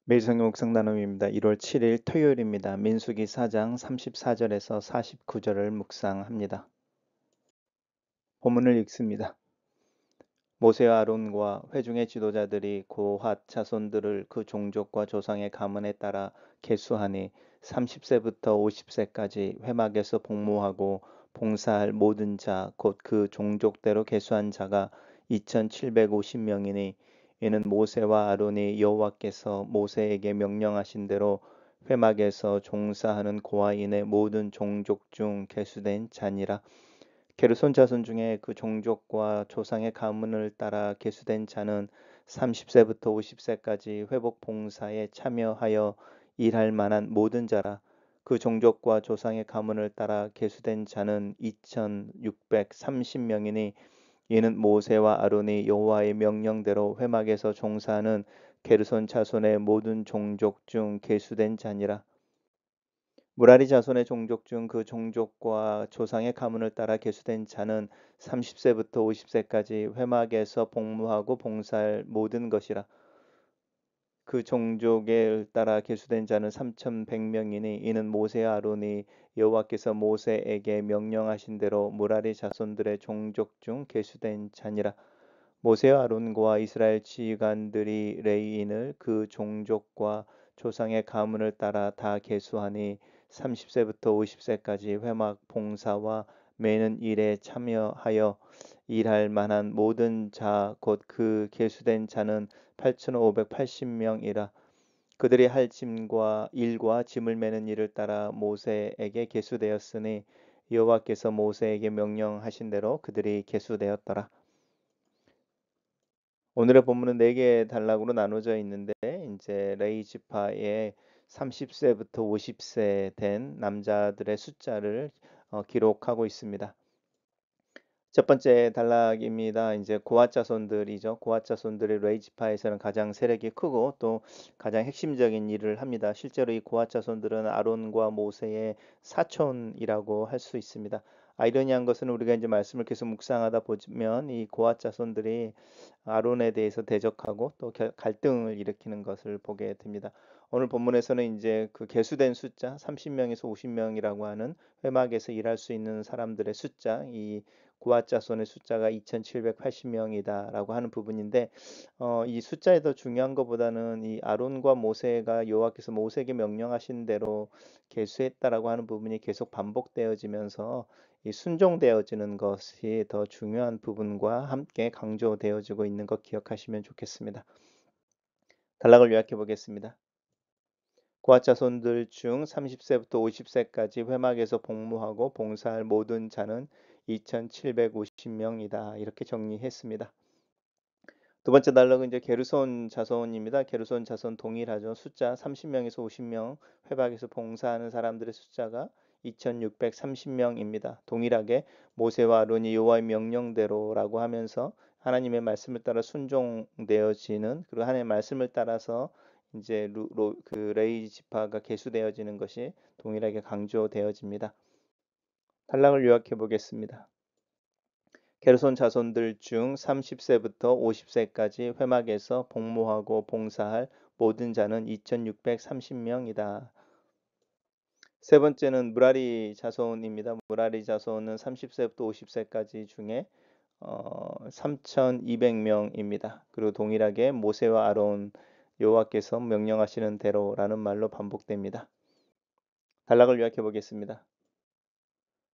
매일 성경 묵상 나눔입니다. 1월 7일 토요일입니다. 민수기 4장 34절에서 49절을 묵상합니다. 본문을 읽습니다. 모세와 아론과 회중의 지도자들이 고핫 자손들을 그 종족과 조상의 가문에 따라 계수하니 30세부터 50세까지 회막에서 복무하고 봉사할 모든 자 곧 그 종족대로 계수한 자가 2750명이니 이는 모세와 아론이 여호와께서 모세에게 명령하신 대로 회막에서 종사하는 고아인의 모든 종족 중 계수된 자니라. 게르손 자손 중에 그 종족과 조상의 가문을 따라 계수된 자는 30세부터 50세까지 회복 봉사에 참여하여 일할 만한 모든 자라. 그 종족과 조상의 가문을 따라 계수된 자는 2630명이니 이는 모세와 아론이 여호와의 명령대로 회막에서 종사하는 게르손 자손의 모든 종족 중 계수된 자니라. 무라리 자손의 종족 중 그 종족과 조상의 가문을 따라 계수된 자는 30세부터 50세까지 회막에서 복무하고 봉사할 모든 것이라. 그 종족에 따라 계수된 자는 3,100명이니 이는 모세와 아론이 여호와께서 모세에게 명령하신 대로 무라리 자손들의 종족 중 계수된 자니라. 모세와 아론과 이스라엘 지휘관들이 레위인을 그 종족과 조상의 가문을 따라 다 계수하니 30세부터 50세까지 회막 봉사와 매는 일에 참여하여 일할 만한 모든 자 곧 그 계수된 자는 8,580명이라. 그들이 할 짐과 일과 짐을 매는 일을 따라 모세에게 계수되었으니 여호와께서 모세에게 명령하신 대로 그들이 계수되었더라. 오늘의 본문은 네 개의 단락으로 나눠져 있는데 이제 레위 지파의 30세부터 50세 된 남자들의 숫자를 기록하고 있습니다. 첫 번째 단락입니다. 이제 고핫 자손들이죠. 고핫 자손들이 레위 지파에서는 가장 세력이 크고 또 가장 핵심적인 일을 합니다. 실제로 이 고핫 자손들은 아론과 모세의 사촌이라고 할 수 있습니다. 아이러니한 것은 우리가 이제 말씀을 계속 묵상하다 보면 이 고핫 자손들이 아론에 대해서 대적하고 또 갈등을 일으키는 것을 보게 됩니다. 오늘 본문에서는 이제 그 계수된 숫자 30명에서 50명이라고 하는 회막에서 일할 수 있는 사람들의 숫자, 이 고핫 자손의 숫자가 2,780명이다라고 하는 부분인데 이 숫자에 더 중요한 것보다는 이 아론과 모세가 여호와께서 모세에게 명령하신 대로 계수했다라고 하는 부분이 계속 반복되어지면서 이 순종되어지는 것이 더 중요한 부분과 함께 강조되어지고 있는 것 기억하시면 좋겠습니다. 단락을 요약해 보겠습니다. 고아 자손들 중 30세부터 50세까지 회막에서 복무하고 봉사할 모든 자는 2,750명이다. 이렇게 정리했습니다. 두 번째 단락은 이제 게르손 자손입니다. 게르손 자손 동일하죠. 숫자 30명에서 50명, 회막에서 봉사하는 사람들의 숫자가 2,630명입니다. 동일하게 모세와 아론이 여호와의 명령대로라고 하면서 하나님의 말씀을 따라 순종되어지는, 그리고 하나님의 말씀을 따라서 이제 그 레위 지파가 계수되어지는 것이 동일하게 강조되어집니다. 단락을 요약해 보겠습니다. 게르손 자손들 중 30세부터 50세까지 회막에서 복무하고 봉사할 모든 자는 2,630명이다. 세 번째는 무라리 자손입니다. 무라리 자손은 30세부터 50세까지 중에 3,200명입니다. 그리고 동일하게 모세와 아론 여호와께서 명령하시는 대로라는 말로 반복됩니다. 단락을 요약해 보겠습니다.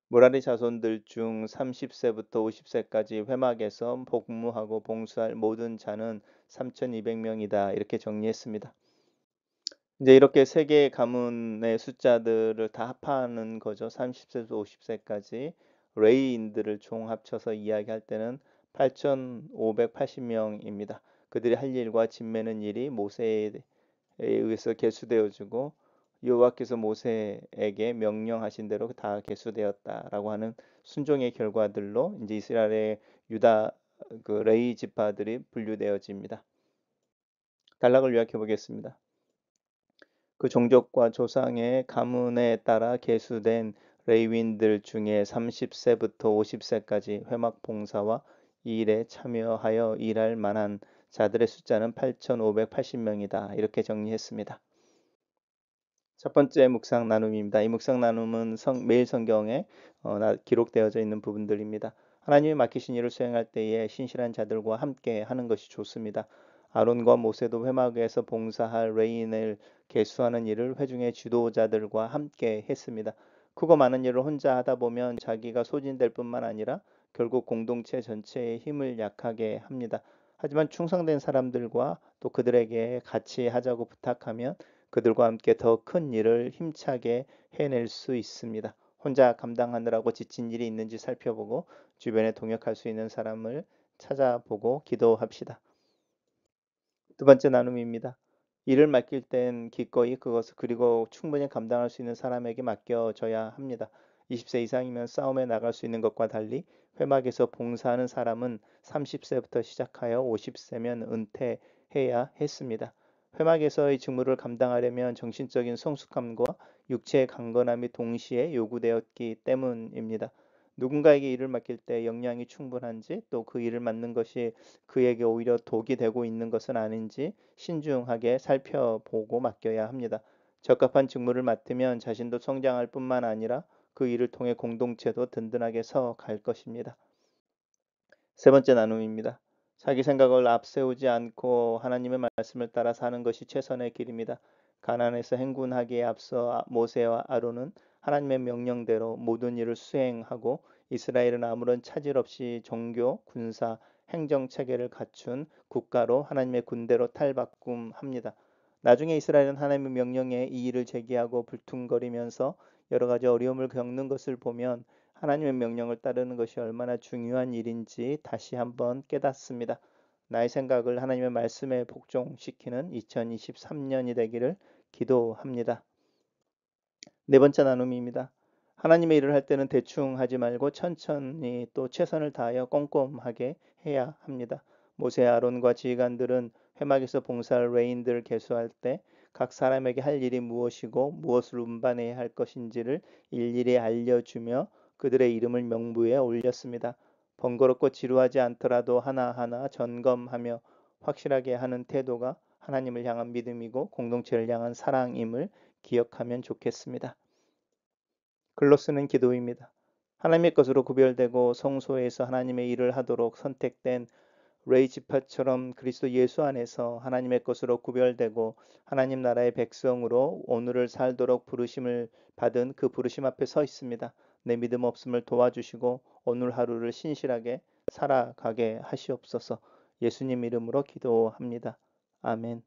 무라리 자손들 중 30세부터 50세까지 회막에서 복무하고 봉사할 모든 자는 3,200명이다. 이렇게 정리했습니다. 이제 이렇게 세 개의 가문의 숫자들을 다 합하는 거죠. 30세부터 50세까지 레위인들을 총 합쳐서 이야기할 때는 8,580명입니다. 그들이 할 일과 짐매는 일이 모세에 의해서 계수되어지고 여호와께서 모세에게 명령하신 대로 다 계수되었다라고 하는 순종의 결과들로 이제 이스라엘의 유다 그 레위 지파들이 분류되어집니다. 단락을 요약해 보겠습니다. 그 종족과 조상의 가문에 따라 계수된 레위인들 중에 30세부터 50세까지 회막 봉사와 이 일에 참여하여 일할 만한 자들의 숫자는 8,580명이다. 이렇게 정리했습니다. 첫 번째 묵상 나눔입니다. 이 묵상 나눔은 매일 성경에 기록되어져 있는 부분들입니다. 하나님이 맡기신 일을 수행할 때에 신실한 자들과 함께 하는 것이 좋습니다. 아론과 모세도 회막에서 봉사할 레인을 계수하는 일을 회중의 지도자들과 함께 했습니다. 크고 많은 일을 혼자 하다 보면 자기가 소진될 뿐만 아니라 결국 공동체 전체의 힘을 약하게 합니다. 하지만 충성된 사람들과 또 그들에게 같이 하자고 부탁하면 그들과 함께 더 큰 일을 힘차게 해낼 수 있습니다. 혼자 감당하느라고 지친 일이 있는지 살펴보고 주변에 동역할 수 있는 사람을 찾아보고 기도합시다. 두 번째 나눔입니다. 일을 맡길 땐 기꺼이 그것을 그리고 충분히 감당할 수 있는 사람에게 맡겨져야 합니다. 20세 이상이면 싸움에 나갈 수 있는 것과 달리 회막에서 봉사하는 사람은 30세부터 시작하여 50세면 은퇴해야 했습니다. 회막에서의 직무를 감당하려면 정신적인 성숙함과 육체의 강건함이 동시에 요구되었기 때문입니다. 누군가에게 일을 맡길 때 역량이 충분한지 또 그 일을 맡는 것이 그에게 오히려 독이 되고 있는 것은 아닌지 신중하게 살펴보고 맡겨야 합니다. 적합한 직무를 맡으면 자신도 성장할 뿐만 아니라 그 일을 통해 공동체도 든든하게 서 갈 것입니다. 세 번째 나눔입니다. 자기 생각을 앞세우지 않고 하나님의 말씀을 따라 사는 것이 최선의 길입니다. 가나안에서 행군하기에 앞서 모세와 아론은 하나님의 명령대로 모든 일을 수행하고 이스라엘은 아무런 차질 없이 종교, 군사, 행정 체계를 갖춘 국가로 하나님의 군대로 탈바꿈합니다. 나중에 이스라엘은 하나님의 명령에 이의를 제기하고 불퉁거리면서 여러 가지 어려움을 겪는 것을 보면 하나님의 명령을 따르는 것이 얼마나 중요한 일인지 다시 한번 깨닫습니다. 나의 생각을 하나님의 말씀에 복종시키는 2023년이 되기를 기도합니다. 네 번째 나눔입니다. 하나님의 일을 할 때는 대충 하지 말고 천천히 또 최선을 다하여 꼼꼼하게 해야 합니다. 모세 아론과 지휘관들은 회막에서 봉사할 레인들을 계수할 때 각 사람에게 할 일이 무엇이고 무엇을 운반해야 할 것인지를 일일이 알려주며 그들의 이름을 명부에 올렸습니다. 번거롭고 지루하지 않더라도 하나하나 점검하며 확실하게 하는 태도가 하나님을 향한 믿음이고 공동체를 향한 사랑임을 기억하면 좋겠습니다. 글로 쓰는 기도입니다. 하나님의 것으로 구별되고 성소에서 하나님의 일을 하도록 선택된 레이 지파처럼 그리스도 예수 안에서 하나님의 것으로 구별되고 하나님 나라의 백성으로 오늘을 살도록 부르심을 받은 그 부르심 앞에 서 있습니다. 내 믿음 없음을 도와주시고 오늘 하루를 신실하게 살아가게 하시옵소서. 예수님 이름으로 기도합니다. 아멘.